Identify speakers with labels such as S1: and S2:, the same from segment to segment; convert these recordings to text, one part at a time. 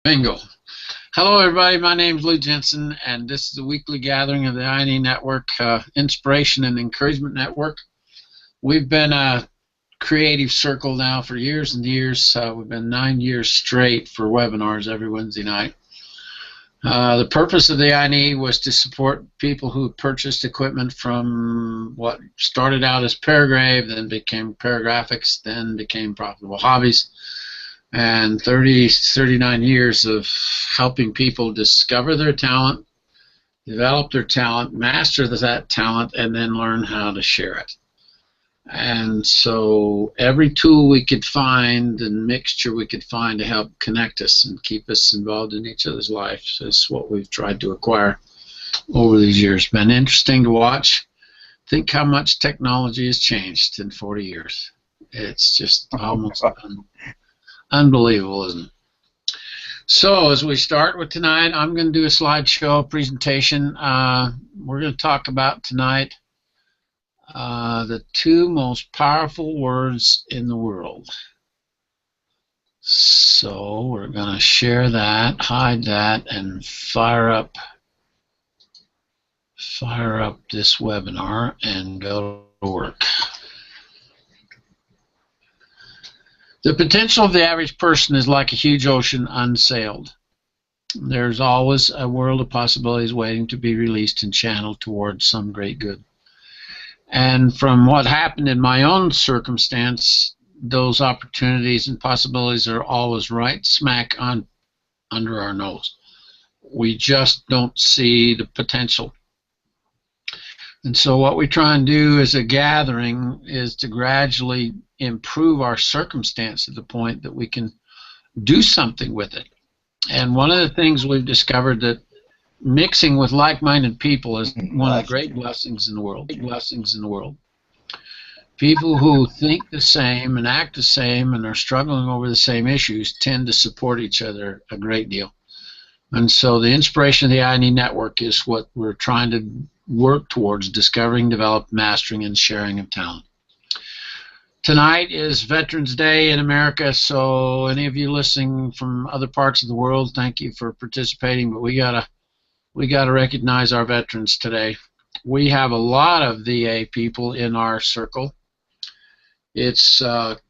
S1: Bingo. Hello, everybody. My name is Lou Jensen, and this is a weekly gathering of the INE Network, Inspiration and Encouragement Network. We've been a creative circle now for years and years. We've been 9 years straight for webinars every Wednesday night. The purpose of the INE was to support people who purchased equipment from what started out as Paragrave, then became Paragraphics, then became Profitable Hobbies, and 39 years of helping people discover their talent, develop their talent, master that talent, and then learn how to share it. And so every tool we could find and mixture we could find to help connect us and keep us involved in each other's lives is what we've tried to acquire over these years. Been interesting to watch. Think how much technology has changed in 40 years. It's just almost unbelievable, isn't it? So as we start with tonight, I'm going to do a slideshow presentation. We're going to talk about tonight the two most powerful words in the world. So we're going to share that, hide that, and fire up this webinar and go to work. The potential of the average person is like a huge ocean unsailed. There's always a world of possibilities waiting to be released and channeled towards some great good. And from what happened in my own circumstance, those opportunities and possibilities are always right smack under our nose. We just don't see the potential. And so what we try and do as a gathering is to gradually improve our circumstance to the point that we can do something with it. And one of the things we've discovered that mixing with like-minded people is one of the great blessings in the world. People who think the same and act the same and are struggling over the same issues tend to support each other a great deal. And so the inspiration of the INE Network is what we're trying to work towards: discovering, develop, mastering, and sharing of talent. Tonight is Veterans Day in America, so any of you listening from other parts of the world, thank you for participating, but we gotta recognize our veterans today. We have a lot of VA people in our circle. It's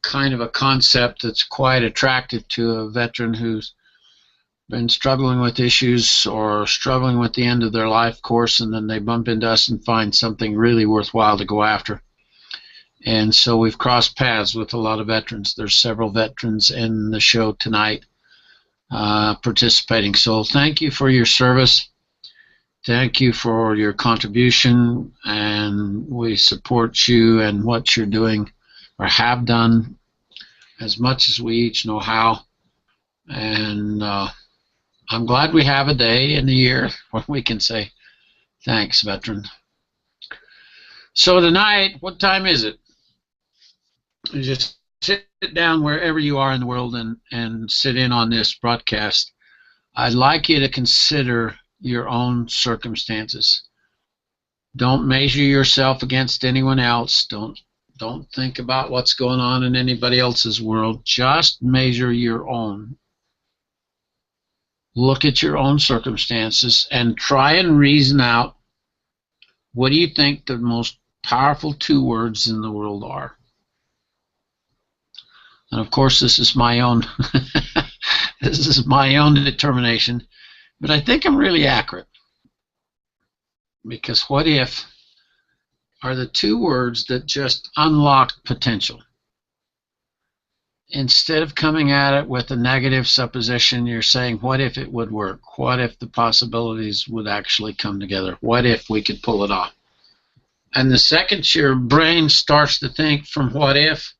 S1: kind of a concept that's quite attractive to a veteran who's been struggling with issues or struggling with the end of their life course, and then they bump into us and find something really worthwhile to go after. And so we've crossed paths with a lot of veterans. There's several veterans in the show tonight participating. So thank you for your service. Thank you for your contribution, and we support you and what you're doing or have done as much as we each know how. And I'm glad we have a day in the year when we can say, thanks, veteran. So tonight, what time is it? You just sit down wherever you are in the world and sit in on this broadcast. I'd like you to consider your own circumstances. Don't measure yourself against anyone else. Don't think about what's going on in anybody else's world. Just measure your own. Look at your own circumstances and try and reason out, what do you think the most powerful two words in the world are? And of course, this is my own this is my own determination, but I think I'm really accurate, because what if are the two words that just unlock potential. Instead of coming at it with a negative supposition, you're saying, what if it would work? What if the possibilities would actually come together? What if we could pull it off? And the second your brain starts to think from what if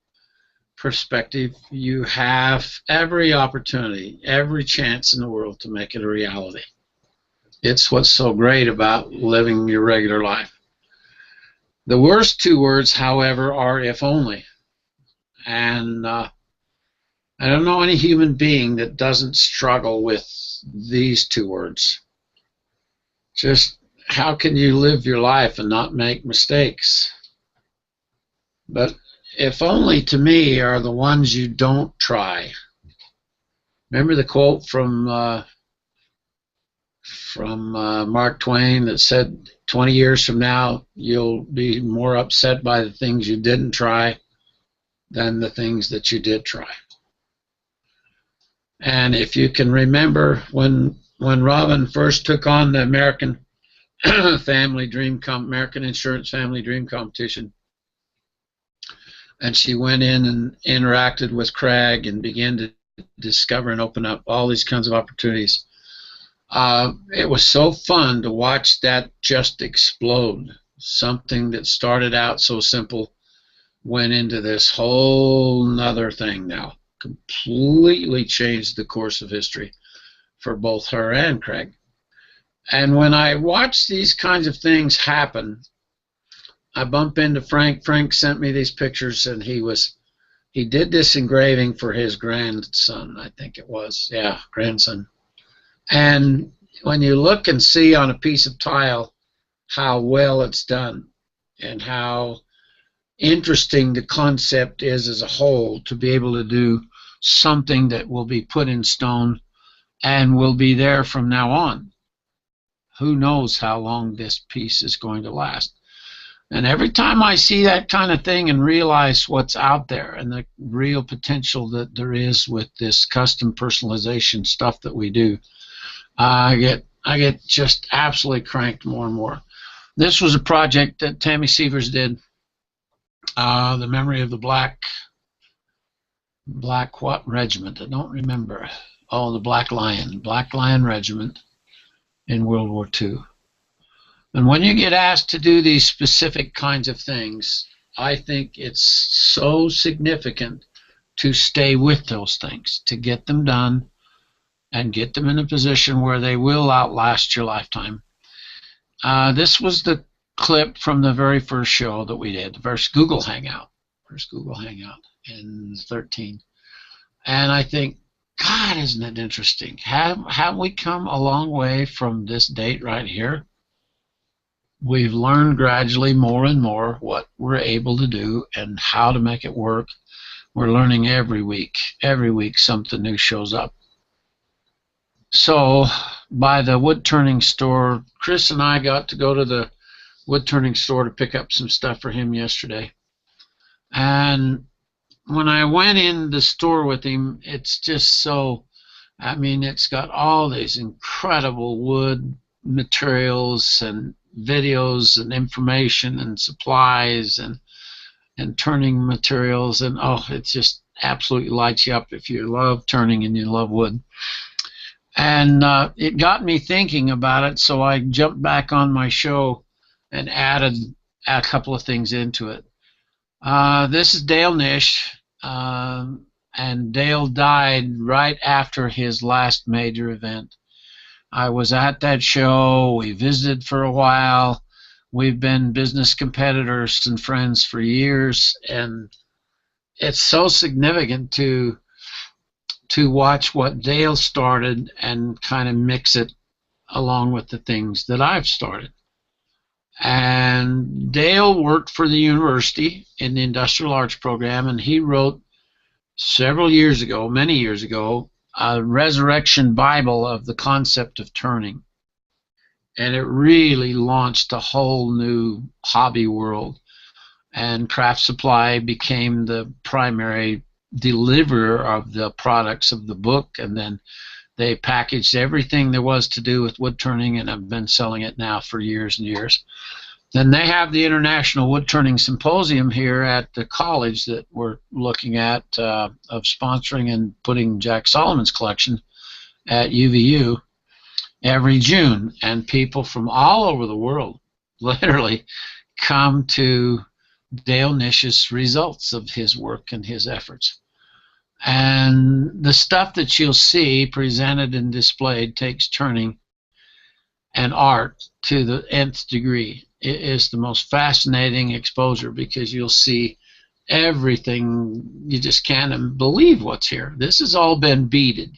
S1: perspective, you have every opportunity, every chance in the world to make it a reality. It's what's so great about living your regular life. The worst two words, however, are if only. And I don't know any human being that doesn't struggle with these two words. Just how can you live your life and not make mistakes? But if only, to me, are the ones you don't try. Remember the quote from Mark Twain that said, 20 years from now, you'll be more upset by the things you didn't try than the things that you did try. And if you can remember when Robin first took on the American American Insurance Family Dream Competition, and she went in and interacted with Craig and began to discover and open up all these kinds of opportunities. It was so fun to watch that just explode. Something that started out so simple went into this whole nother thing now. Completely changed the course of history for both her and Craig. And when I watch these kinds of things happen, I bump into Frank. Frank sent me these pictures, and he did this engraving for his grandson, I think it was. Yeah, grandson. And when you look and see on a piece of tile how well it's done and how interesting the concept is as a whole, to be able to do something that will be put in stone and will be there from now on. Who knows how long this piece is going to last? And every time I see that kind of thing and realize what's out there and the real potential that there is with this custom personalization stuff that we do, I get just absolutely cranked more and more. This was a project that Tammy Severs did. The memory of the black what regiment? I don't remember. Oh, the Black Lion Regiment in World War II. And when you get asked to do these specific kinds of things, I think it's so significant to stay with those things, to get them done and get them in a position where they will outlast your lifetime. This was the clip from the very first show that we did, the first Google Hangout in 13. And I think, God, isn't it interesting? Have we come a long way from this date right here? We've learned gradually more and more what we're able to do and how to make it work. We're learning every week. Every week something new shows up. So by the wood turning store, Chris and I got to go to the wood turning store to pick up some stuff for him yesterday. And when I went in the store with him, it's just so, I mean, it's got all these incredible wood materials and videos and information and supplies and turning materials, and oh, it just absolutely lights you up if you love turning and you love wood. And it got me thinking about it, so I jumped back on my show and added a couple of things into it. This is Dale Nish, and Dale died right after his last major event. I was at that show. We visited for a while. We've been business competitors and friends for years, and it's so significant to watch what Dale started and kind of mix it along with the things that I've started. And Dale worked for the university in the industrial arts program, and he wrote several years ago, many years ago, a resurrection Bible of the concept of turning. And it really launched a whole new hobby world. And Craft Supply became the primary deliverer of the products of the book, and then they packaged everything there was to do with wood turning, and I've been selling it now for years and years. Then they have the International Wood Turning Symposium here at the college that we're looking at of sponsoring and putting Jack Solomon's collection at UVU every June, and people from all over the world literally come to Dale Nish's results of his work and his efforts. And the stuff that you'll see presented and displayed takes turning and art to the nth degree. It is the most fascinating exposure because you'll see everything. You just can't believe what's here. This has all been beaded.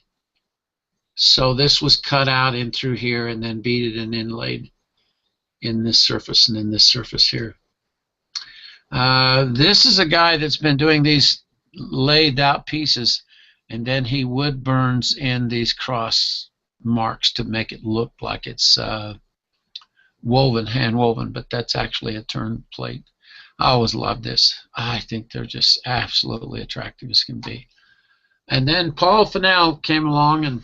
S1: So this was cut out in through here and then beaded and inlaid in this surface and in this surface here. This is a guy that's been doing these laid out pieces, and then he wood burns in these cross marks to make it look like it's woven, hand woven, but that's actually a turned plate. I always love this. I think they're just absolutely attractive as can be. And then Paul Fennell came along and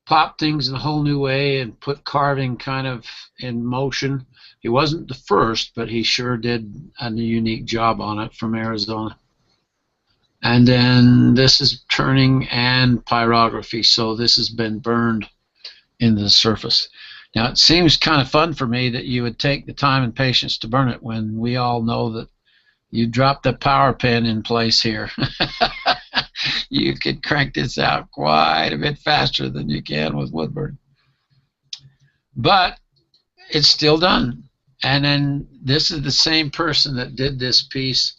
S1: popped things in a whole new way and put carving kind of in motion. He wasn't the first, but he sure did a unique job on it, from Arizona. And then this is turning and pyrography, so this has been burned into the surface. Now, it seems kind of fun for me that you would take the time and patience to burn it when we all know that you drop the power pin in place here. You could crank this out quite a bit faster than you can with wood burning. But it's still done. And then this is the same person that did this piece.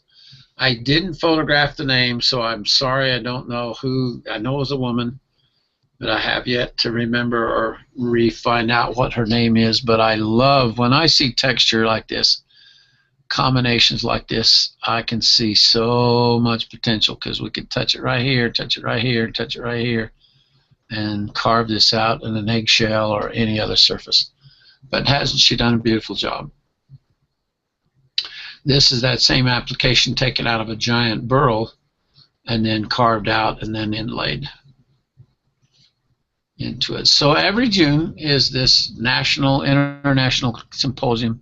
S1: I didn't photograph the name, so I'm sorry, I don't know who. I know it was a woman, but I have yet to remember or find out what her name is. But I love, when I see texture like this, combinations like this, I can see so much potential, because we could touch it right here, touch it right here, touch it right here, and carve this out in an eggshell or any other surface. But hasn't she done a beautiful job? This is that same application taken out of a giant burl and then carved out and then inlaid into it. So every June is this international symposium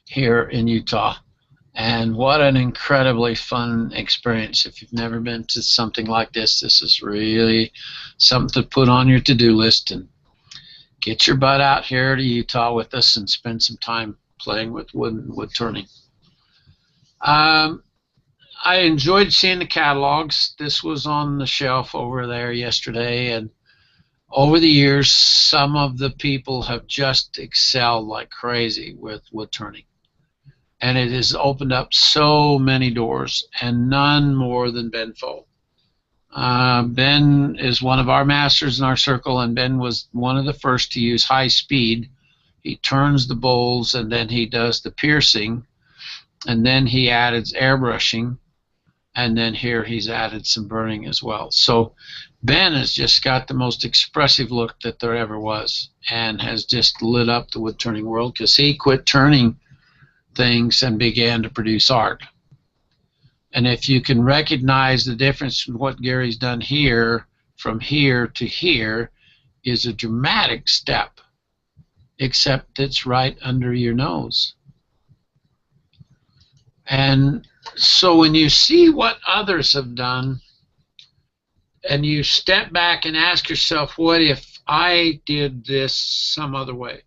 S1: here in Utah. And what an incredibly fun experience. If you've never been to something like this, this is really something to put on your to-do list, and get your butt out here to Utah with us and spend some time playing with wood and wood turning. I enjoyed seeing the catalogs. This was on the shelf over there yesterday, and over the years, some of the people have just excelled like crazy with wood turning. And it has opened up so many doors, and none more than Ben Foe. Ben is one of our masters in our circle, and Ben was one of the first to use high speed. He turns the bowls, and then he does the piercing, and then he added airbrushing, and then here he's added some burning as well. So Ben has just got the most expressive look that there ever was, and has just lit up the wood turning world, because he quit turning things and began to produce art. And if you can recognize the difference in what Gary's done here, from here to here, is a dramatic step, except it's right under your nose. And so when you see what others have done, and you step back and ask yourself, what if I did this some other way?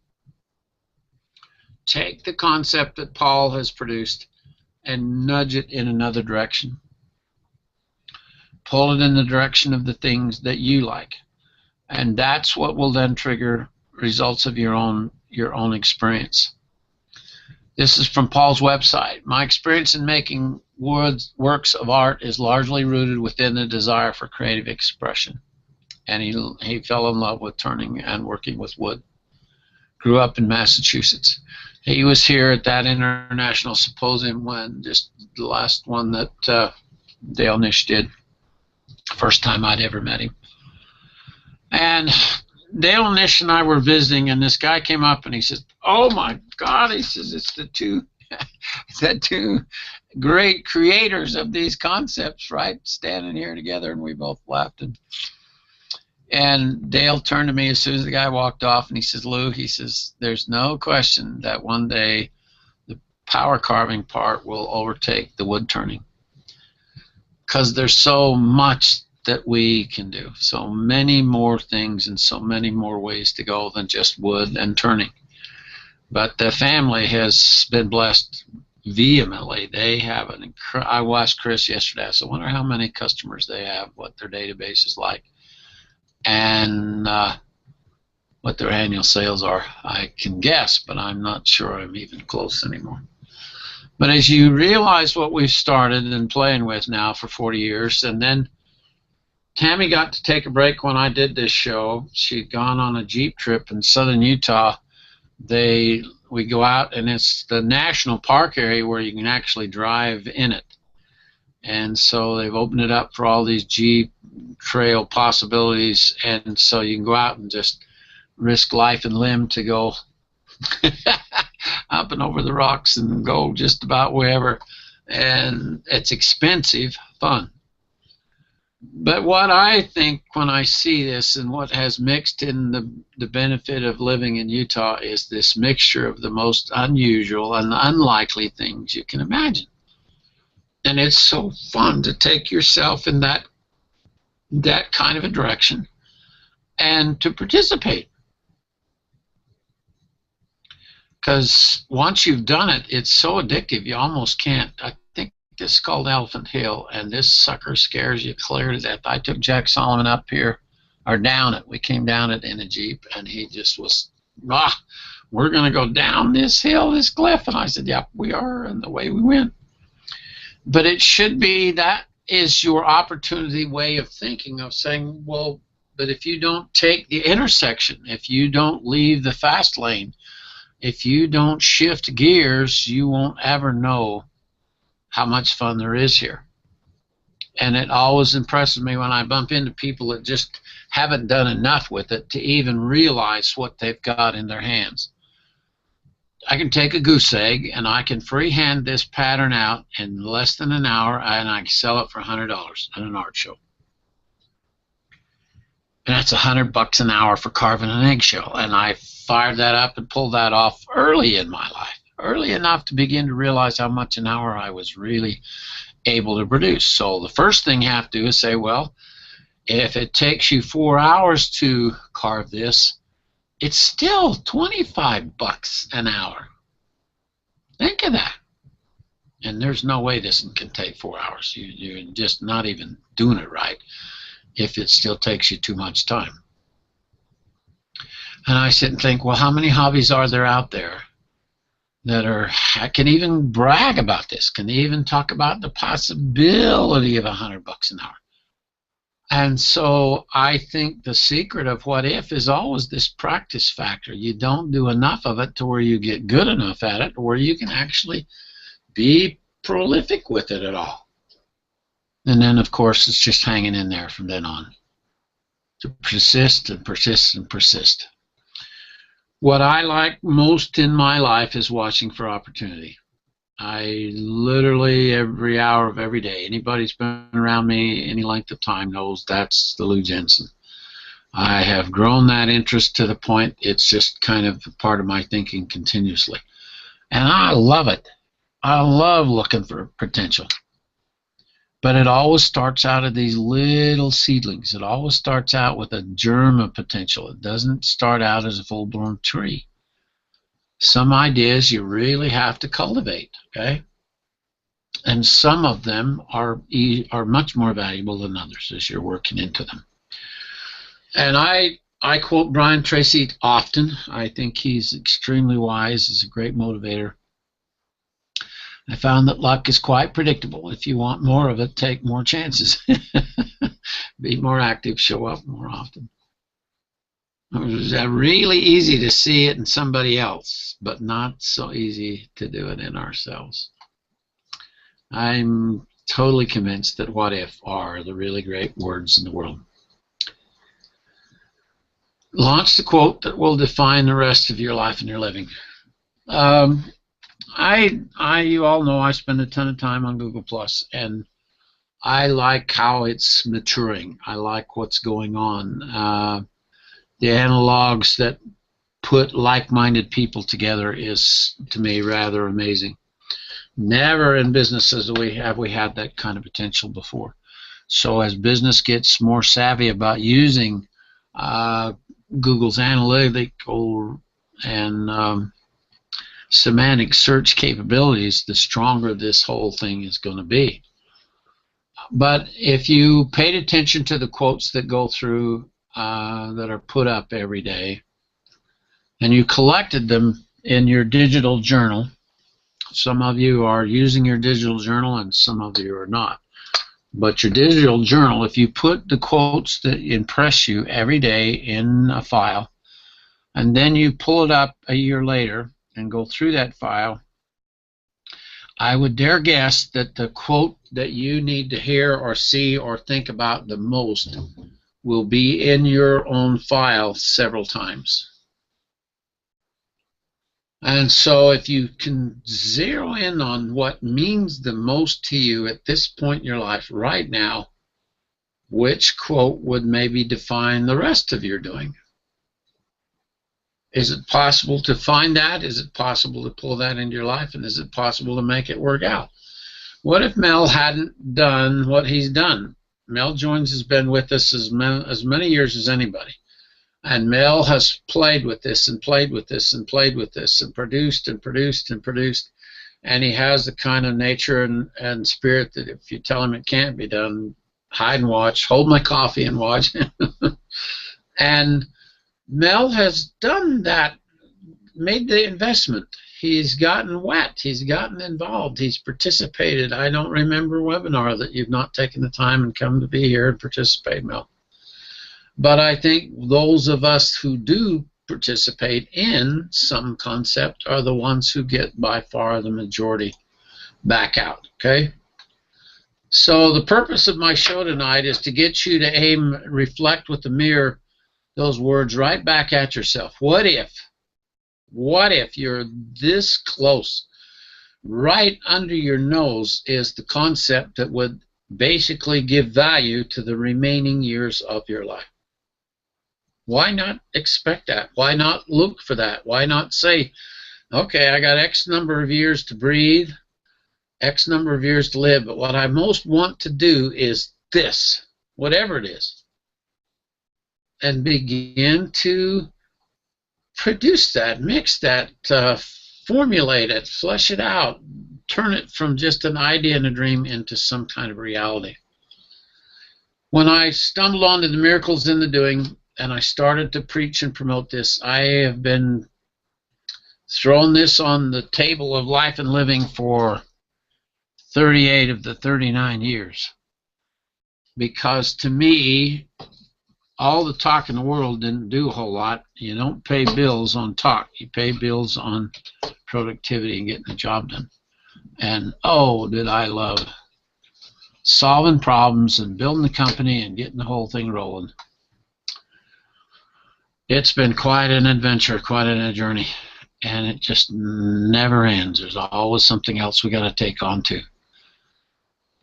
S1: Take the concept that Paul has produced and nudge it in another direction. Pull it in the direction of the things that you like. And that's what will then trigger results of your own experience. This is from Paul's website. My experience in making works of art is largely rooted within the desire for creative expression. And he fell in love with turning and working with wood. Grew up in Massachusetts. He was here at that international symposium, when just the last one that Dale Nish did. First time I'd ever met him. And Dale Nish and I were visiting, and this guy came up and he says, "Oh my God," he says, "it's the two great creators of these concepts, right, standing here together." And we both laughed. And Dale turned to me as soon as the guy walked off, and he says, "Lou," he says, "there's no question that one day the power carving part will overtake the wood turning, because there's so much that we can do, so many more things and so many more ways to go than just wood and turning." But the family has been blessed vehemently. They have I watched Chris yesterday. I said, I wonder how many customers they have, what their database is like, and what their annual sales are. I can guess, but I'm not sure I'm even close anymore. But as you realize what we've started and playing with now for 40 years, and then Tammy got to take a break when I did this show. She'd gone on a Jeep trip in southern Utah. We go out, and it's the national park area where you can actually drive in it. And so they've opened it up for all these G trail possibilities, and so you can go out and just risk life and limb to go up and over the rocks and go just about wherever. And it's expensive fun. But what I think when I see this, and what has mixed in the benefit of living in Utah, is this mixture of the most unusual and unlikely things you can imagine. And it's so fun to take yourself in that kind of a direction and to participate. Because once you've done it, it's so addictive you almost can't. I think this is called Elephant Hill, and this sucker scares you clear to death. I took Jack Solomon up here, or down it. We came down it in a Jeep, and he just was, we're going to go down this hill, this cliff. And I said, yep, we are, and away we went. But it should be, that is your opportunity way of thinking, of saying, well, but if you don't take the intersection, if you don't leave the fast lane, if you don't shift gears, you won't ever know how much fun there is here. And it always impresses me when I bump into people that just haven't done enough with it to even realize what they've got in their hands. I can take a goose egg and I can freehand this pattern out in less than an hour, and I can sell it for $100 at an art show. And that's $100 an hour for carving an eggshell. And I fired that up and pulled that off early in my life, early enough to begin to realize how much an hour I was really able to produce. So the first thing you have to do is say, well, if it takes you 4 hours to carve this, it's still $25 an hour. Think of that. And there's no way this can take 4 hours. You're just not even doing it right if it still takes you too much time. And I sit and think, well, how many hobbies are there out there that can even brag about this, can even talk about the possibility of $100 an hour? And so I think the secret of what if is always this practice factor. You don't do enough of it to where you get good enough at it, where you can actually be prolific with it at all. And then, of course, it's just hanging in there from then on. To persist and persist and persist. What I like most in my life is watching for opportunity. I literally, every hour of every day, anybody who's been around me any length of time knows that's the Lou Jensen. I have grown that interest to the point it's just kind of part of my thinking continuously. And I love it. I love looking for potential. But it always starts out of these little seedlings. It always starts out with a germ of potential. It doesn't start out as a full-blown tree. Some ideas you really have to cultivate, okay? And some of them are much more valuable than others as you're working into them. And I quote Brian Tracy often. I think he's extremely wise. He's a great motivator. I found that luck is quite predictable. If you want more of it, take more chances. Be more active, show up more often. It was really easy to see it in somebody else, but not so easy to do it in ourselves. I'm totally convinced that what if are the really great words in the world. Launch the quote that will define the rest of your life and your living. You all know I spend a ton of time on Google+, and I like how it's maturing. I like what's going on. The analogs that put like-minded people together is, to me, rather amazing. Never in businesses have we had that kind of potential before. So as business gets more savvy about using Google's analytical and semantic search capabilities, the stronger this whole thing is going to be. But if you paid attention to the quotes that go through, that are put up every day, and you collected them in your digital journal, some of you are using your digital journal and some of you are not. But your digital journal, if you put the quotes that impress you every day in a file, and then you pull it up a year later and go through that file, I would dare guess that the quote that you need to hear or see or think about the most will be in your own file several times. And so if you can zero in on what means the most to you at this point in your life right now, which quote would maybe define the rest of your doing? Is it possible to find that? Is it possible to pull that into your life? And is it possible to make it work out? What if Mel hadn't done what he's done? Mel Jones has been with us as many years as anybody. And Mel has played with this and played with this and played with this and produced and produced and produced. And he has the kind of nature and spirit that if you tell him it can't be done, hide and watch, hold my coffee and watch. And Mel has done that, made the investment. He's gotten wet. He's gotten involved. He's participated. I don't remember a webinar that you've not taken the time and come to be here and participate, Mel. But I think those of us who do participate in some concept are the ones who get by far the majority back out, okay? So the purpose of my show tonight is to get you to aim, reflect with the mirror, those words right back at yourself. What if you're this close? Right under your nose is the concept that would basically give value to the remaining years of your life. Why not expect that? Why not look for that? Why not say, okay, I got X number of years to breathe, X number of years to live, but what I most want to do is this, whatever it is, and begin to produce that, mix that, formulate it, flesh it out, turn it from just an idea and a dream into some kind of reality. When I stumbled onto the Miracles in the Doing and I started to preach and promote this, I have been throwing this on the table of life and living for 38 of the 39 years. Because to me, all the talk in the world didn't do a whole lot. You don't pay bills on talk. You pay bills on productivity and getting the job done. And oh, did I love solving problems and building the company and getting the whole thing rolling. It's been quite an adventure, quite a journey, and it just never ends. There's always something else we got to take on to.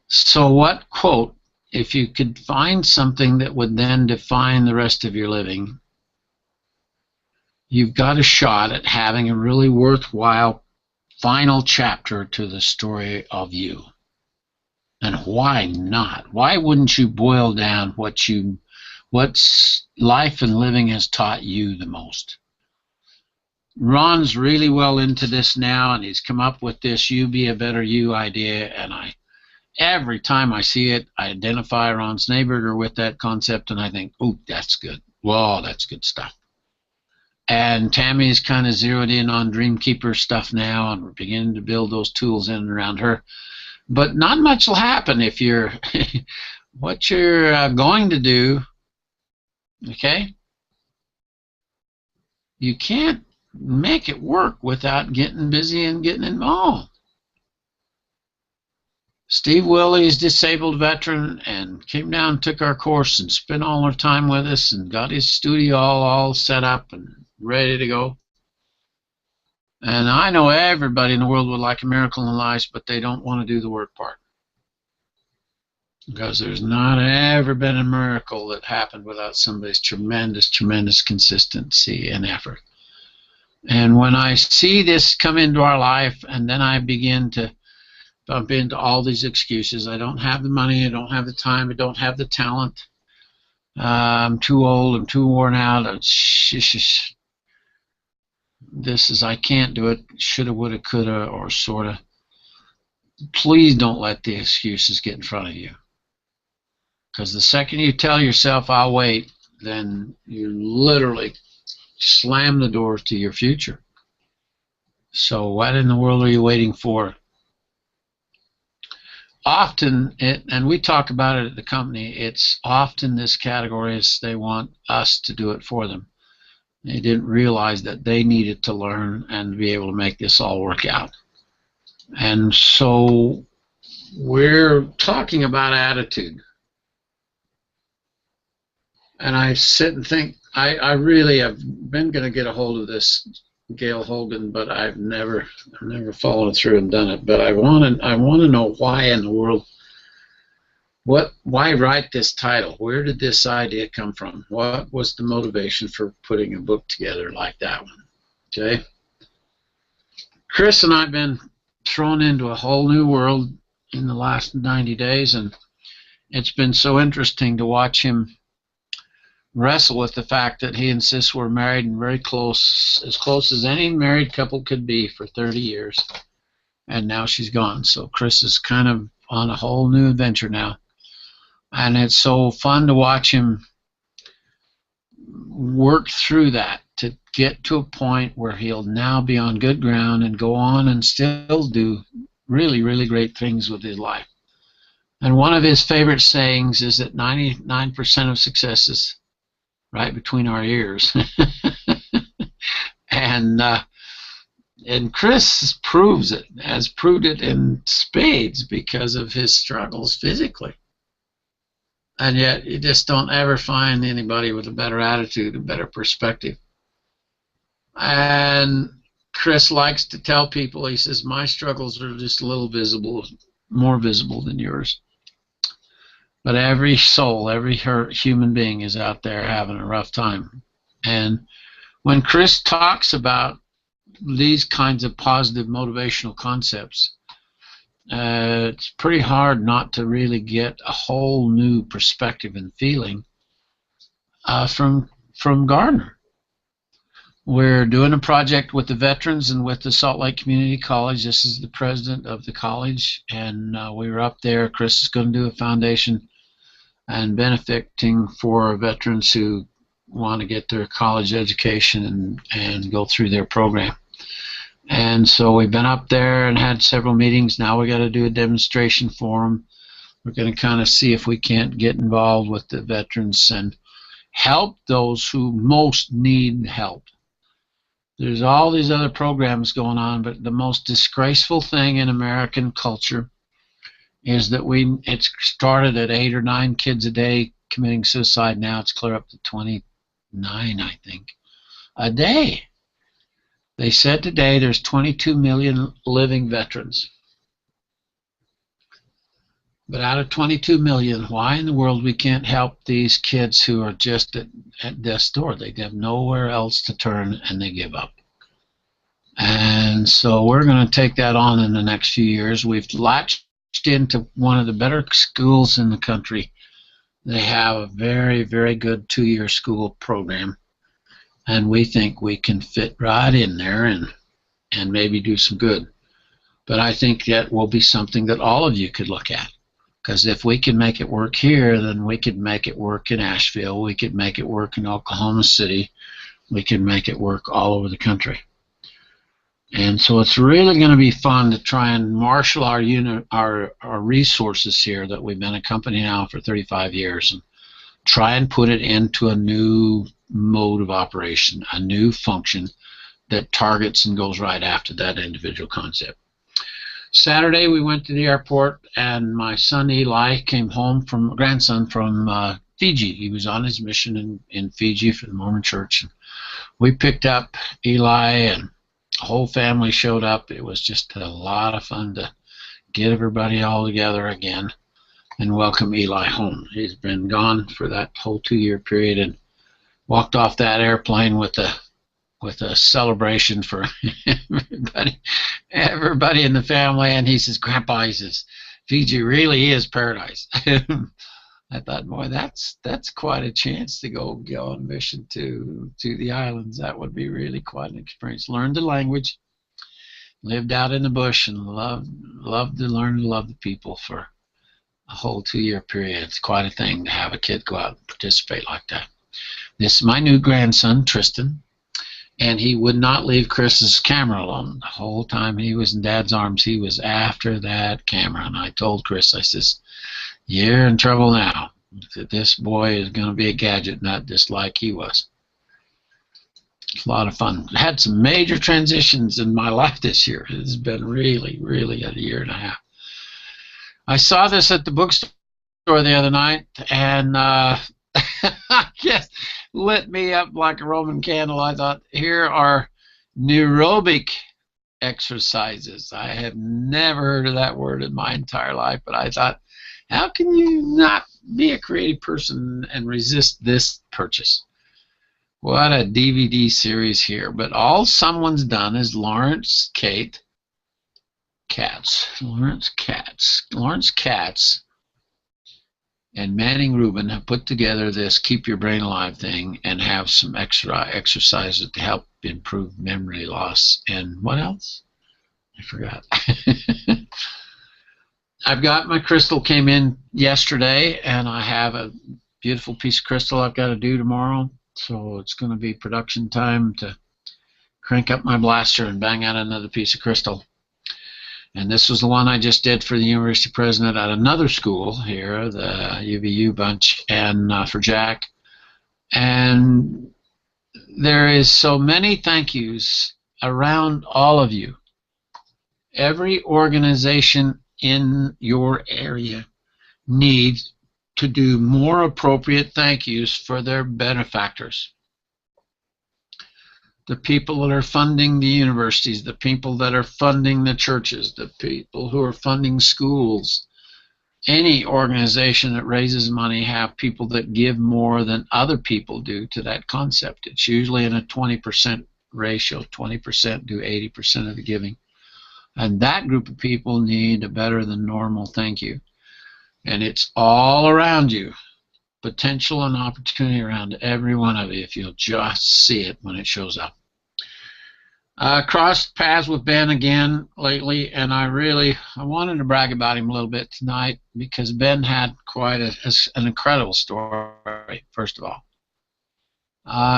S1: So what quote, if you could find something that would then define the rest of your living, you've got a shot at having a really worthwhile final chapter to the story of you. And why not? Why wouldn't you boil down what's life and living has taught you the most? Ron's really well into this now, and he's come up with this "you be a better you" idea, and every time I see it, I identify Ron Snaberger with that concept, and I think, oh, that's good. Whoa, that's good stuff. And Tammy's kind of zeroed in on Dreamkeeper stuff now, and we're beginning to build those tools in and around her. But not much will happen if you're what you're going to do, okay? You can't make it work without getting busy and getting involved. Steve Willey is a disabled veteran and came down and took our course and spent all our time with us and got his studio all set up and ready to go. And I know everybody in the world would like a miracle in their lives, but they don't want to do the work part. Because there's not ever been a miracle that happened without somebody's tremendous, tremendous consistency and effort. And when I see this come into our life, and then I begin to bump into all these excuses. I don't have the money, I don't have the time, I don't have the talent. I'm too old, I'm too worn out. I can't do it, shoulda, woulda, coulda, or sorta. Please don't let the excuses get in front of you. Because the second you tell yourself, I'll wait, then you literally slam the door to your future. So what in the world are you waiting for? Often, and we talk about it at the company, it's often this category is they want us to do it for them. They didn't realize that they needed to learn and be able to make this all work out. And so we're talking about attitude. And I sit and think, I really have been going to get a hold of this Gail Hogan, but I've never followed through and done it. But I want to know why in the world, why write this title? Where did this idea come from? What was the motivation for putting a book together like that one? Okay. Chris and I have been thrown into a whole new world in the last 90 days, and it's been so interesting to watch him wrestle with the fact that he insists we're married and very close as any married couple could be for 30 years, and now she's gone. So Chris is kind of on a whole new adventure now, and it's so fun to watch him work through that to get to a point where he'll now be on good ground and go on and still do really, really great things with his life. And one of his favorite sayings is that 99% of success is right between our ears. and Chris proves it, has proved it in spades because of his struggles physically. And yet you just don't ever find anybody with a better attitude, a better perspective. And Chris likes to tell people, he says, my struggles are just a little visible, more visible than yours. But every soul, every human being is out there having a rough time. And when Chris talks about these kinds of positive motivational concepts, it's pretty hard not to really get a whole new perspective and feeling from Gardner. We're doing a project with the veterans and with the Salt Lake Community College. This is the president of the college, and we were up there. Chris is going to do a foundation and benefiting for veterans who want to get their college education and go through their program. And so we've been up there and had several meetings. Now we got to do a demonstration for them. We're going to kind of see if we can't get involved with the veterans and help those who most need help. There's all these other programs going on, but the most disgraceful thing in American culture is that it started at 8 or 9 kids a day committing suicide. Now it's clear up to 29, I think, a day. They said today there's 22 million living veterans. But out of 22 million, why in the world we can't help these kids who are just at death's door? They have nowhere else to turn, and they give up. And so we're going to take that on in the next few years. We've latched into one of the better schools in the country. They have a very, very good 2-year school program, and we think we can fit right in there and maybe do some good. But I think that will be something that all of you could look at, because if we can make it work here, then we could make it work in Asheville, we could make it work in Oklahoma City, we can make it work all over the country. And so it's really going to be fun to try and marshal our resources here that we've been a company now for 35 years and try and put it into a new mode of operation, a new function that targets and goes right after that individual concept. Saturday we went to the airport, and my son Eli came home grandson from Fiji. He was on his mission in Fiji for the Mormon Church. And we picked up Eli, and the whole family showed up. It was just a lot of fun to get everybody all together again and welcome Eli home. He's been gone for that whole 2-year period and walked off that airplane with a celebration for everybody in the family. And he says, Grandpa, he says, Fiji really is paradise. I thought, boy, that's quite a chance to go on mission to the islands. That would be really quite an experience. Learned the language, lived out in the bush, and loved to learn to love the people for a whole 2-year period. It's quite a thing to have a kid go out and participate like that. This is my new grandson, Tristan, and he would not leave Chris's camera alone. The whole time he was in Dad's arms, he was after that camera. And I told Chris, I says, you're in trouble now. This boy is going to be a gadget, not just like he was. a lot of fun. Had some major transitions in my life this year. It's been really, really a year and a half. I saw this at the bookstore the other night, and I guess lit me up like a Roman candle. I thought, here are neurobic exercises. I have never heard of that word in my entire life, but I thought, how can you not be a creative person and resist this purchase? What a DVD series here. But all someone's done is Lawrence Katz and Manning Rubin have put together this Keep Your Brain Alive thing and have some extra exercises to help improve memory loss. And what else? I forgot. I've got my crystal came in yesterday, and I have a beautiful piece of crystal I've got to do tomorrow. So it's going to be production time to crank up my blaster and bang out another piece of crystal. And this was the one I just did for the university president at another school here, the UVU bunch, and for Jack. And there is so many thank yous around all of you. Every organization in your area needs to do more appropriate thank yous for their benefactors. The people that are funding the universities, the people that are funding the churches, the people who are funding schools. Any organization that raises money have people that give more than other people do to that concept. It's usually in a 20% ratio. 20% do 80% of the giving. And that group of people need a better than normal thank you. And it's all around you. Potential and opportunity around every one of you if you'll just see it when it shows up. Crossed paths with Ben again lately, and I wanted to brag about him a little bit tonight because Ben had quite an incredible story, first of all.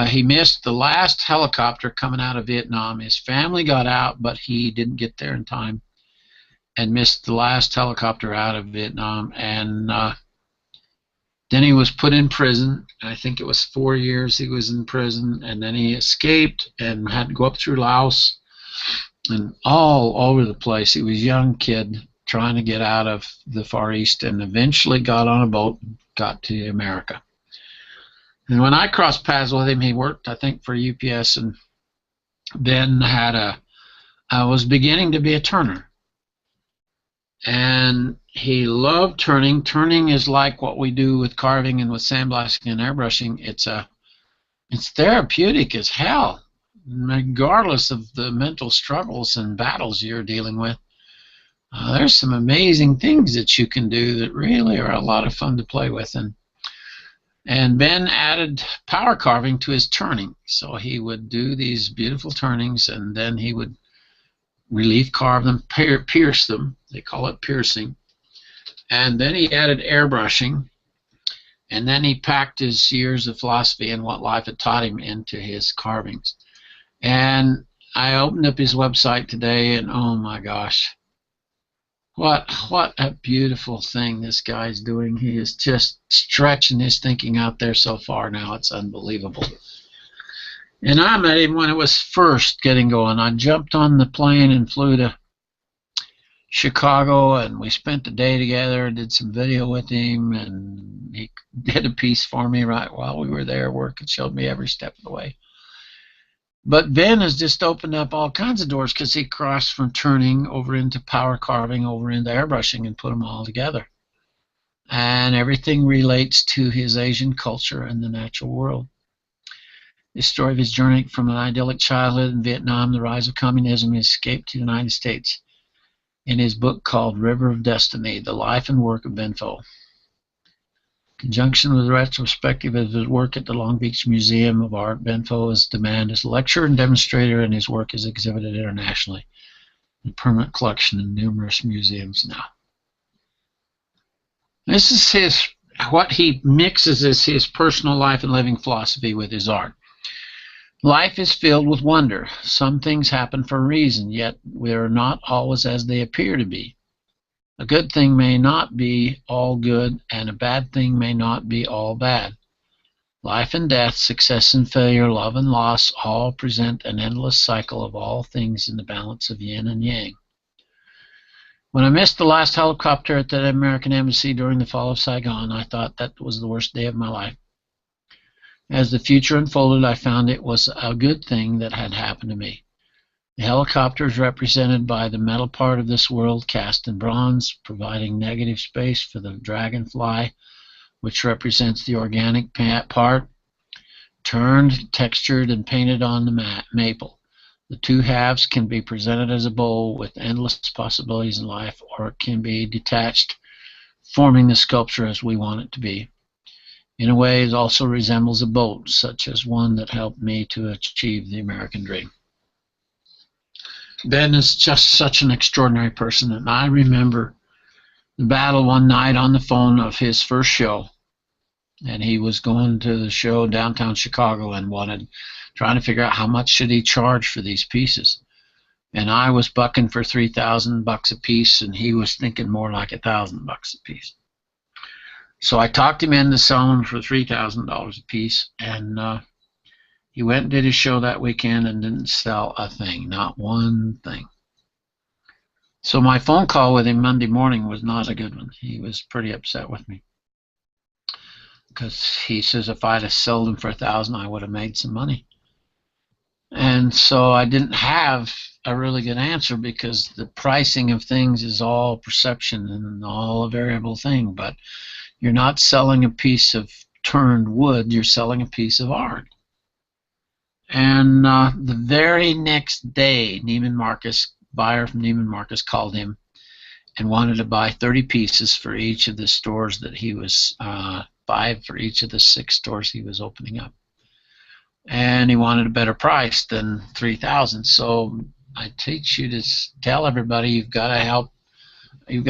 S1: He missed the last helicopter coming out of Vietnam. His family got out, but he didn't get there in time and missed the last helicopter out of Vietnam. And then he was put in prison. I think it was 4 years he was in prison, and then he escaped and had to go up through Laos and all over the place. He was a young kid trying to get out of the Far East and eventually got on a boat and got to America. And when I crossed paths with him, he worked, I think, for UPS, and Ben was beginning to be a turner. And he loved turning. Turning is like what we do with carving and with sandblasting and airbrushing. It's therapeutic as hell, regardless of the mental struggles and battles you're dealing with. There's some amazing things that you can do that really are a lot of fun to play with. And Ben added power carving to his turning. So he would do these beautiful turnings, and then he would relief carve them, pierce them. They call it piercing. And then he added airbrushing. And then he packed his years of philosophy and what life had taught him into his carvings. And I opened up his website today, and oh my gosh, what a beautiful thing this guy's doing. He is just stretching his thinking out there so far now. It's unbelievable. And I met him when it was first getting going. I jumped on the plane and flew to Chicago, and we spent the day together, did some video with him, and he did a piece for me right while we were there working, showed me every step of the way. But Ben has just opened up all kinds of doors because he crossed from turning over into power carving, over into airbrushing, and put them all together. And everything relates to his Asian culture and the natural world. The story of his journey from an idyllic childhood in Vietnam, the rise of communism, his escape to the United States, in his book called River of Destiny, The Life and Work of Ben Pho. In conjunction with a retrospective of his work at the Long Beach Museum of Art, Ben Pho is demanded as lecturer and demonstrator, and his work is exhibited internationally in permanent collection in numerous museums now. This is what he mixes is his personal life and living philosophy with his art. Life is filled with wonder. Some things happen for a reason, yet they are not always as they appear to be. A good thing may not be all good, and a bad thing may not be all bad. Life and death, success and failure, love and loss, all present an endless cycle of all things in the balance of yin and yang. When I missed the last helicopter at the American Embassy during the fall of Saigon, I thought that was the worst day of my life. As the future unfolded, I found it was a good thing that had happened to me. The helicopter is represented by the metal part of this world cast in bronze, providing negative space for the dragonfly, which represents the organic part, turned, textured, and painted on the maple. The two halves can be presented as a bowl with endless possibilities in life, or it can be detached, forming the sculpture as we want it to be. In a way, it also resembles a boat, such as one that helped me to achieve the American dream. Ben is just such an extraordinary person, and I remember the battle one night on the phone of his first show, and he was going to the show downtown Chicago and trying to figure out how much should he charge for these pieces. And I was bucking for $3,000 a piece, and he was thinking more like $1,000 a piece. So I talked him into selling them for $3,000 a piece, and he went and did his show that weekend and didn't sell a thing, not one thing. So my phone call with him Monday morning was not a good one. He was pretty upset with me, because he says if I'd have sold them for $1,000, I would have made some money. And so I didn't have a really good answer, because the pricing of things is all perception and all a variable thing. But you're not selling a piece of turned wood, you're selling a piece of art. And the very next day, Neiman Marcus, buyer from Neiman Marcus, called him and wanted to buy 30 pieces for each of the stores that he was, 5 for each of the 6 stores he was opening up. And he wanted a better price than $3,000. So I teach you to tell everybody you've got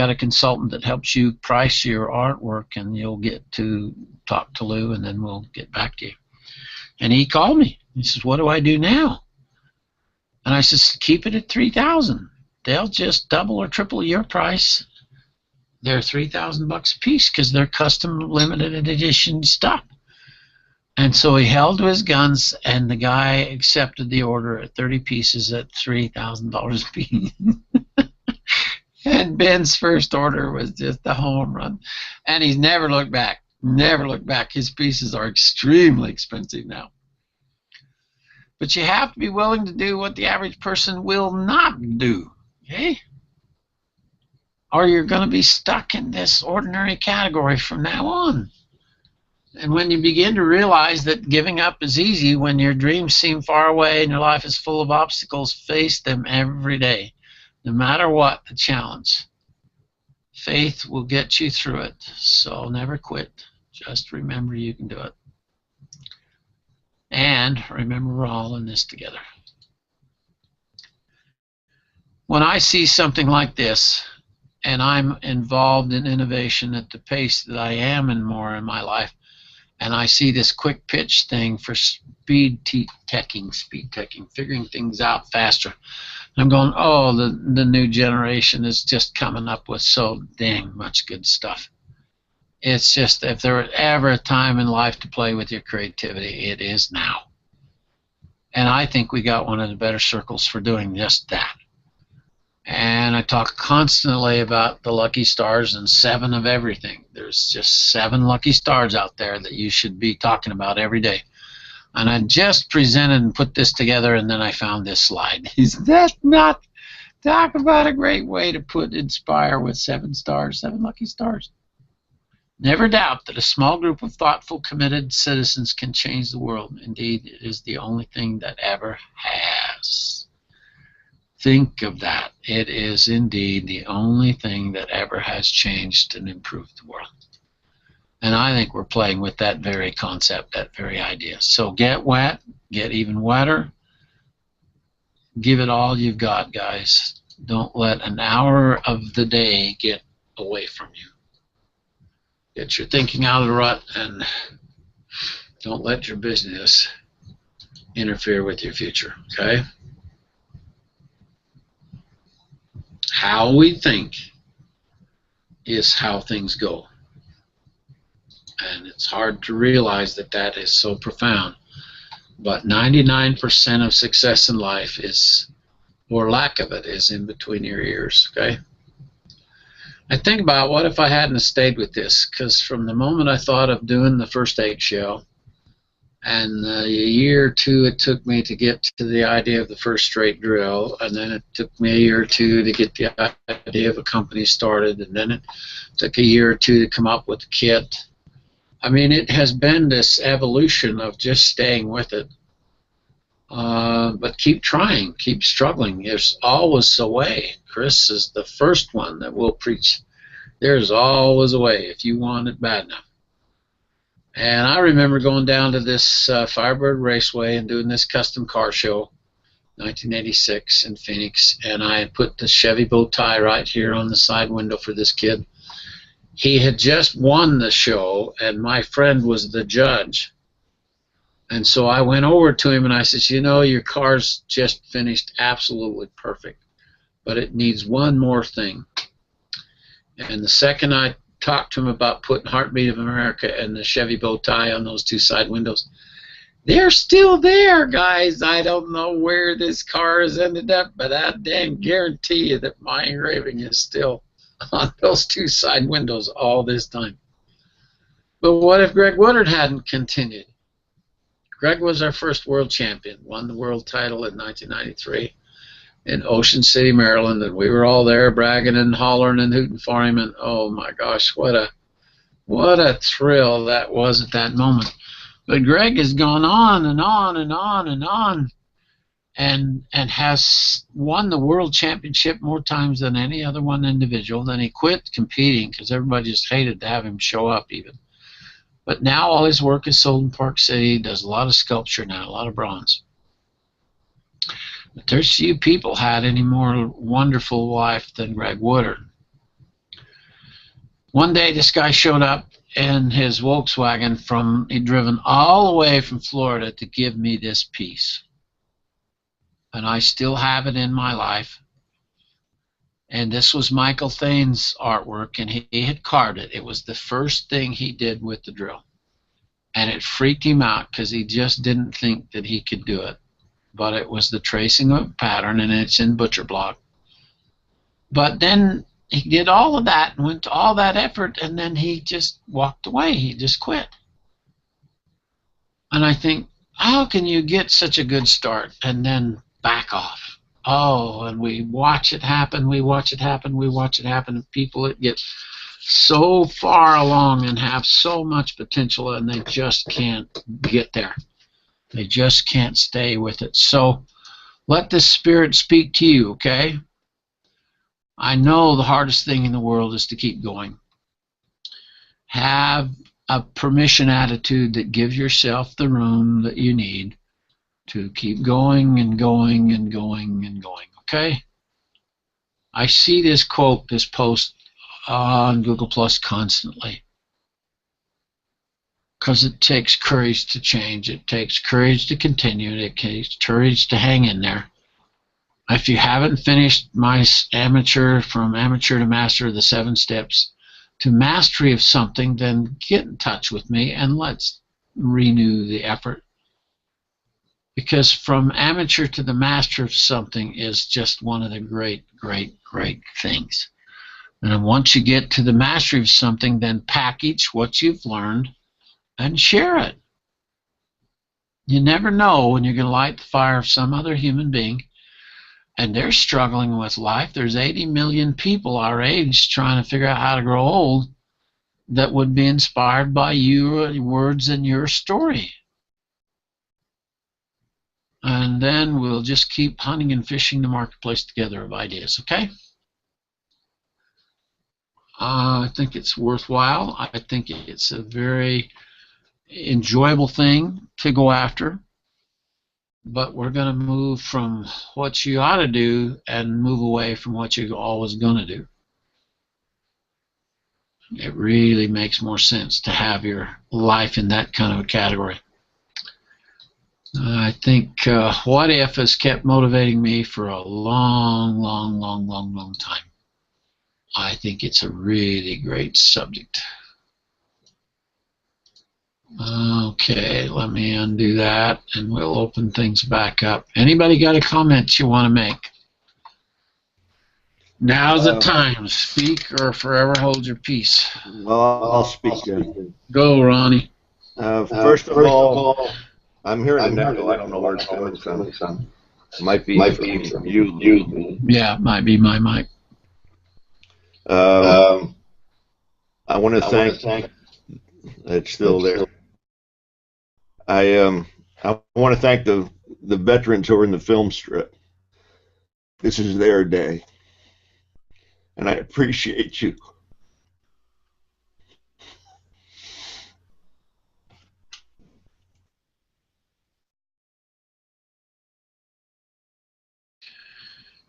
S1: a consultant that helps you price your artwork, and you'll get to talk to Lou, and then we'll get back to you. And he called me. He says, what do I do now? And I says, keep it at $3,000. They'll just double or triple your price. They're $3,000 a piece because they're custom limited edition stuff. And so he held to his guns, and the guy accepted the order at 30 pieces at $3,000 a piece. And Ben's first order was just a home run. And he's never looked back. Never looked back. His pieces are extremely expensive now. But you have to be willing to do what the average person will not do. Okay? Or you're going to be stuck in this ordinary category from now on. And when you begin to realize that giving up is easy, when your dreams seem far away and your life is full of obstacles, face them every day, no matter what the challenge. Faith will get you through it, so never quit. Just remember you can do it. And remember, we're all in this together. When I see something like this, and I'm involved in innovation at the pace that I am and more in my life, and I see this quick pitch thing for speed teching, figuring things out faster, I'm going, oh, the new generation is just coming up with so dang much good stuff. It's just, if there was ever a time in life to play with your creativity, it is now. And I think we got one of the better circles for doing just that. And I talk constantly about the lucky stars and 7 of everything. There's just 7 lucky stars out there that you should be talking about every day. And I just presented and put this together, and then I found this slide. Is that not, talk about a great way to inspire with 7 stars, 7 lucky stars. Never doubt that a small group of thoughtful, committed citizens can change the world. Indeed, it is the only thing that ever has. Think of that. It is indeed the only thing that ever has changed and improved the world. And I think we're playing with that very concept, that very idea. So get wet, get even wetter. Give it all you've got, guys. Don't let an hour of the day get away from you. Get your thinking out of the rut, and don't let your business interfere with your future, okay? How we think is how things go. And it's hard to realize that that is so profound. But 99% of success in life is, or lack of it, is in between your ears, okay? I think about what if I hadn't stayed with this, because from the moment I thought of doing the first eggshell, and a year or two it took me to get to the idea of the first straight drill, and then it took me a year or two to get the idea of a company started, and then it took a year or two to come up with the kit. I mean, it has been this evolution of just staying with it. But keep trying, keep struggling. There's always a way. Chris is the first one that will preach. There's always a way if you want it bad enough. And I remember going down to this Firebird Raceway and doing this custom car show, 1986 in Phoenix, and I had put the Chevy bow tie right here on the side window for this kid. He had just won the show, and my friend was the judge. And so I went over to him and I said, you know, your car's just finished absolutely perfect, but it needs one more thing. And the second I talked to him about putting Heartbeat of America and the Chevy bow tie on those two side windows, they're still there, guys. I don't know where this car has ended up, but I damn guarantee you that my engraving is still on those two side windows all this time. But what if Greg Woodard hadn't continued? Greg was our first world champion, won the world title in 1993 in Ocean City, Maryland, and we were all there bragging and hollering and hooting for him, and oh my gosh, what a thrill that was at that moment. But Greg has gone on and on and on and on, and has won the world championship more times than any other one individual. Then he quit competing because everybody just hated to have him show up even. But now all his work is sold in Park City. He does a lot of sculpture now, a lot of bronze. But there's few people had any more wonderful wife than Greg Woodard. One day this guy showed up in his Volkswagen he'd driven all the way from Florida to give me this piece. And I still have it in my life. And this was Michael Thane's artwork, and he had carved it. It was the first thing he did with the drill. And it freaked him out because he just didn't think that he could do it. But it was the tracing of a pattern, and it's in butcher block. But then he did all of that and went to all that effort, and then he just walked away. He just quit. And I think, how can you get such a good start and then back off? Oh, and we watch it happen, we watch it happen, we watch it happen, and people that get so far along and have so much potential, and they just can't get there. They just can't stay with it. So let the Spirit speak to you, okay? I know the hardest thing in the world is to keep going. Have a permission attitude that gives yourself the room that you need to keep going and going and going and going, okay? I see this quote, this post on Google Plus constantly, because it takes courage to change. It takes courage to continue. It takes courage to hang in there. If you haven't finished my From Amateur to Master, the 7 Steps to Mastery of Something, then get in touch with me and let's renew the effort. Because from amateur to the master of something is just one of the great, great, great things. And once you get to the mastery of something, then package what you've learned and share it. You never know when you're going to light the fire of some other human being, and they're struggling with life. There's 80 million people our age trying to figure out how to grow old that would be inspired by your words and your story. And then we'll just keep hunting and fishing the marketplace together of ideas, okay? I think it's worthwhile. I think it's a very enjoyable thing to go after. But we're going to move from what you ought to do and move away from what you're always going to do. It really makes more sense to have your life in that kind of a category. I think What If has kept motivating me for a long, long, long, long, long time. I think it's a really great subject. Okay, let me undo that, and we'll open things back up. Anybody got a comment you want to make? Now's the time. Speak or forever hold your peace.
S2: Well, I'll speak then.
S1: Go, Ronnie.
S2: First of all, I'm hearing an echo. I don't know where it's coming from. Might be from you.
S1: Yeah, might be my mic.
S2: Um, I want to thank. It's still there. I want to thank the veterans who are in the film strip. This is their day, and I appreciate you.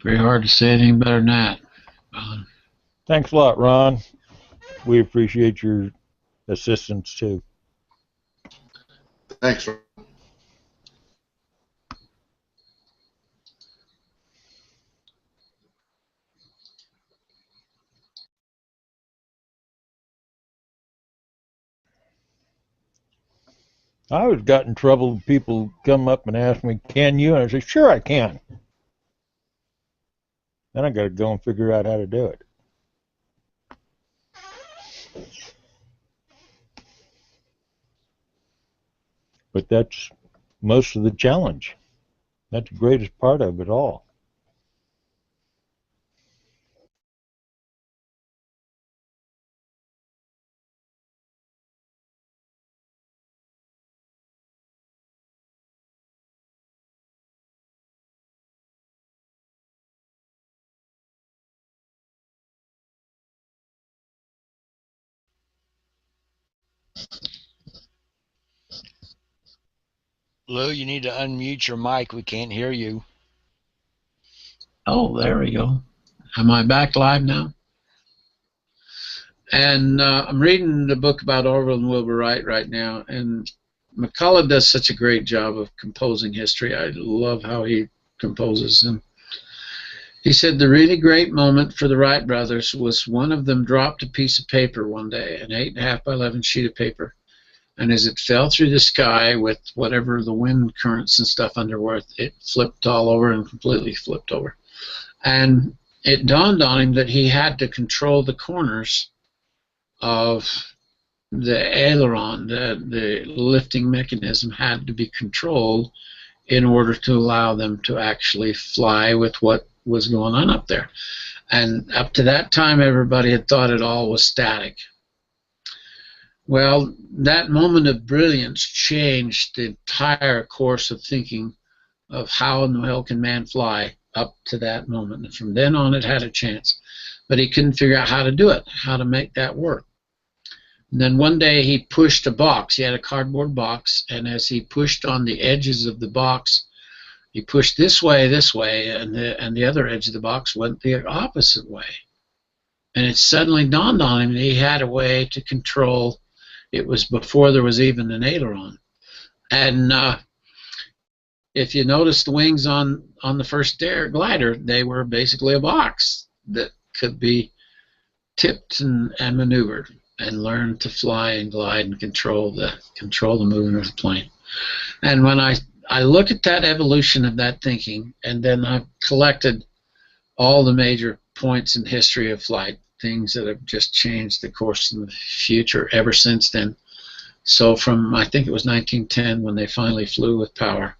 S1: Very hard to say anything better than that.
S3: Thanks a lot, Ron. We appreciate your assistance too.
S2: Thanks.
S3: I always got in trouble when people come up and ask me, "Can you?" And I say, "Sure, I can." Then I got to go and figure out how to do it. But that's most of the challenge. That's the greatest part of it all.
S4: Lou, you need to unmute your mic. We can't hear you.
S1: Oh, there we go. Am I back live now? And I'm reading the book about Orville and Wilbur Wright right now, and McCullough does such a great job of composing history. I love how he composes them. He said the really great moment for the Wright brothers was one of them dropped a piece of paper one day, an 8.5 by 11 sheet of paper, and as it fell through the sky with whatever the wind currents and stuff underneath, it flipped all over and completely flipped over. And it dawned on him that he had to control the corners of the aileron, the lifting mechanism had to be controlled in order to allow them to actually fly with what was going on up there. And up to that time, everybody had thought it all was static. Well, that moment of brilliance changed the entire course of thinking of how in the hell can man fly up to that moment. And from then on, it had a chance. But he couldn't figure out how to do it, how to make that work. And then one day he pushed a box. He had a cardboard box, and as he pushed on the edges of the box, he pushed this way, and the other edge of the box went the opposite way. And it suddenly dawned on him that he had a way to control. It was before there was even an aileron. And if you notice the wings on the first glider, they were basically a box that could be tipped and maneuvered and learn to fly and glide and control the movement of the plane. And when I look at that evolution of that thinking, and then I've collected all the major points in the history of flight, things that have just changed the course of the future ever since then. So from, I think it was 1910 when they finally flew with power,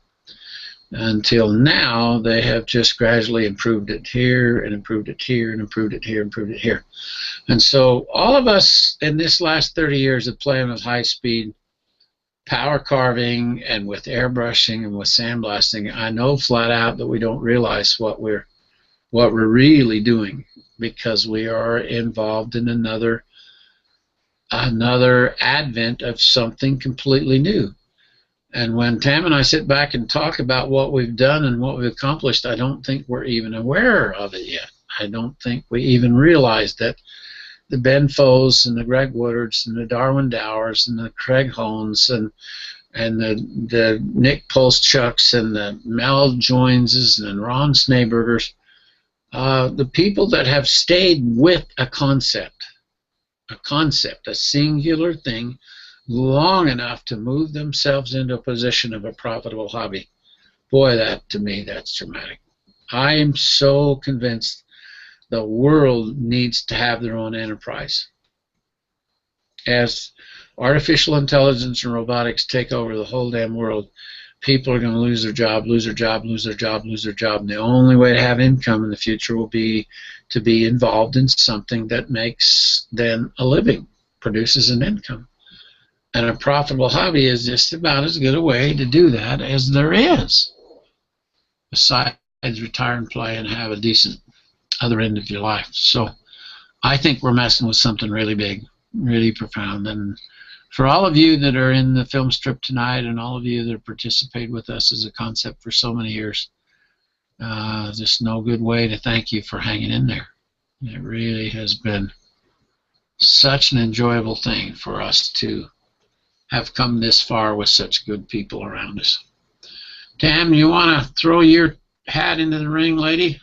S1: until now, they have just gradually improved it here and improved it here and improved it here and improved it here. And so all of us in this last 30 years of playing with high-speed power carving and with airbrushing and with sandblasting, I know flat out that we don't realize what we're really doing, because we are involved in another advent of something completely new. And when Tam and I sit back and talk about what we've done and what we've accomplished, I don't think we're even aware of it yet. I don't think we even realize that the Ben Foes and the Greg Woodards and the Darwin Dowers and the Craig Hones and the Nick Polschuk's and the Mel Joinses and Ron Schneebergers, the people that have stayed with a concept, a singular thing, long enough to move themselves into a position of a profitable hobby. Boy, that to me, that's dramatic. I am so convinced the world needs to have their own enterprise. As artificial intelligence and robotics take over the whole damn world, people are going to lose their job, lose their job, lose their job, lose their job. And the only way to have income in the future will be to be involved in something that makes them a living, produces an income. And a profitable hobby is just about as good a way to do that as there is, besides retire and play and have a decent other end of your life. So I think we're messing with something really big, really profound. And for all of you that are in the film strip tonight and all of you that participate with us as a concept for so many years, just no good way to thank you for hanging in there. It really has been such an enjoyable thing for us to have come this far with such good people around us. Tam, you want to throw your hat into the ring, lady?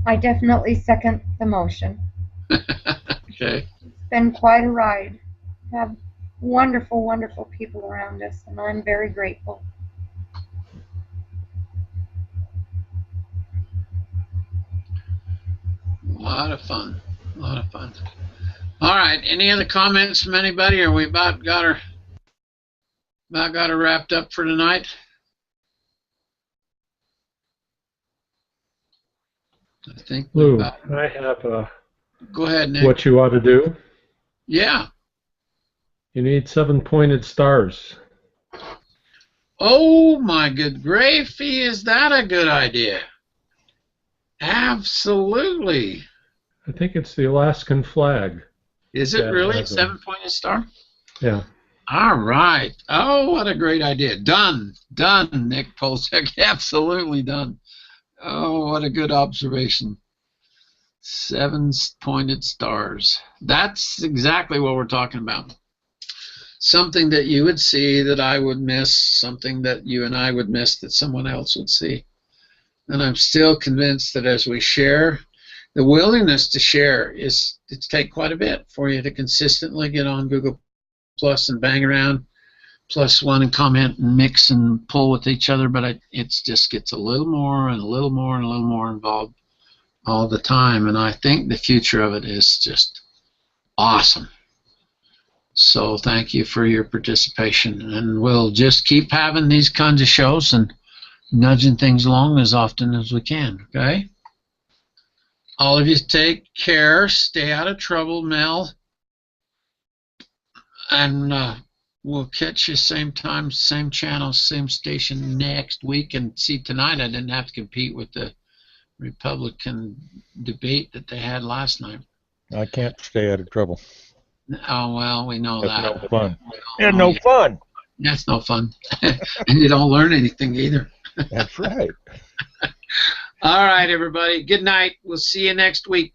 S5: I definitely second the motion.
S1: Okay.
S5: It's been quite a ride. We have wonderful, wonderful people around us, and I'm very grateful.
S1: A lot of fun. A lot of fun. All right. Any other comments from anybody? Or we about got her wrapped up for tonight? I think.
S6: Lou, I have
S1: go ahead, Nick.
S6: what you ought to do.
S1: Yeah.
S6: You need 7 pointed stars.
S1: Oh my good gravy! Is that a good idea? Absolutely.
S6: I think it's the Alaskan flag.
S1: Is it
S6: Yeah,
S1: really
S6: that's
S1: 7-pointed star?
S6: Yeah.
S1: All right. Oh, what a great idea. Done. Done, Nick Polsek. Absolutely done. Oh, what a good observation. 7-pointed stars. That's exactly what we're talking about. Something that you would see that I would miss, something that you and I would miss that someone else would see. And I'm still convinced that as we share, the willingness to share is to take quite a bit for you to consistently get on Google Plus and bang around +1 and comment and mix and pull with each other, but it just gets a little more and a little more and a little more involved all the time, and I think the future of it is just awesome. So thank you for your participation, and we'll just keep having these kinds of shows and nudging things along as often as we can, okay? All of you take care, stay out of trouble, Mel, and we'll catch you same time, same channel, same station next week. And see, tonight I didn't have to compete with the Republican debate that they had last night.
S3: I can't stay out of trouble.
S1: Oh, well, we know
S3: That's
S1: that.
S3: no fun.
S1: Yeah,
S3: no fun.
S1: That's no fun. And you don't learn anything either.
S3: That's right.
S1: All right, everybody. Good night. We'll see you next week.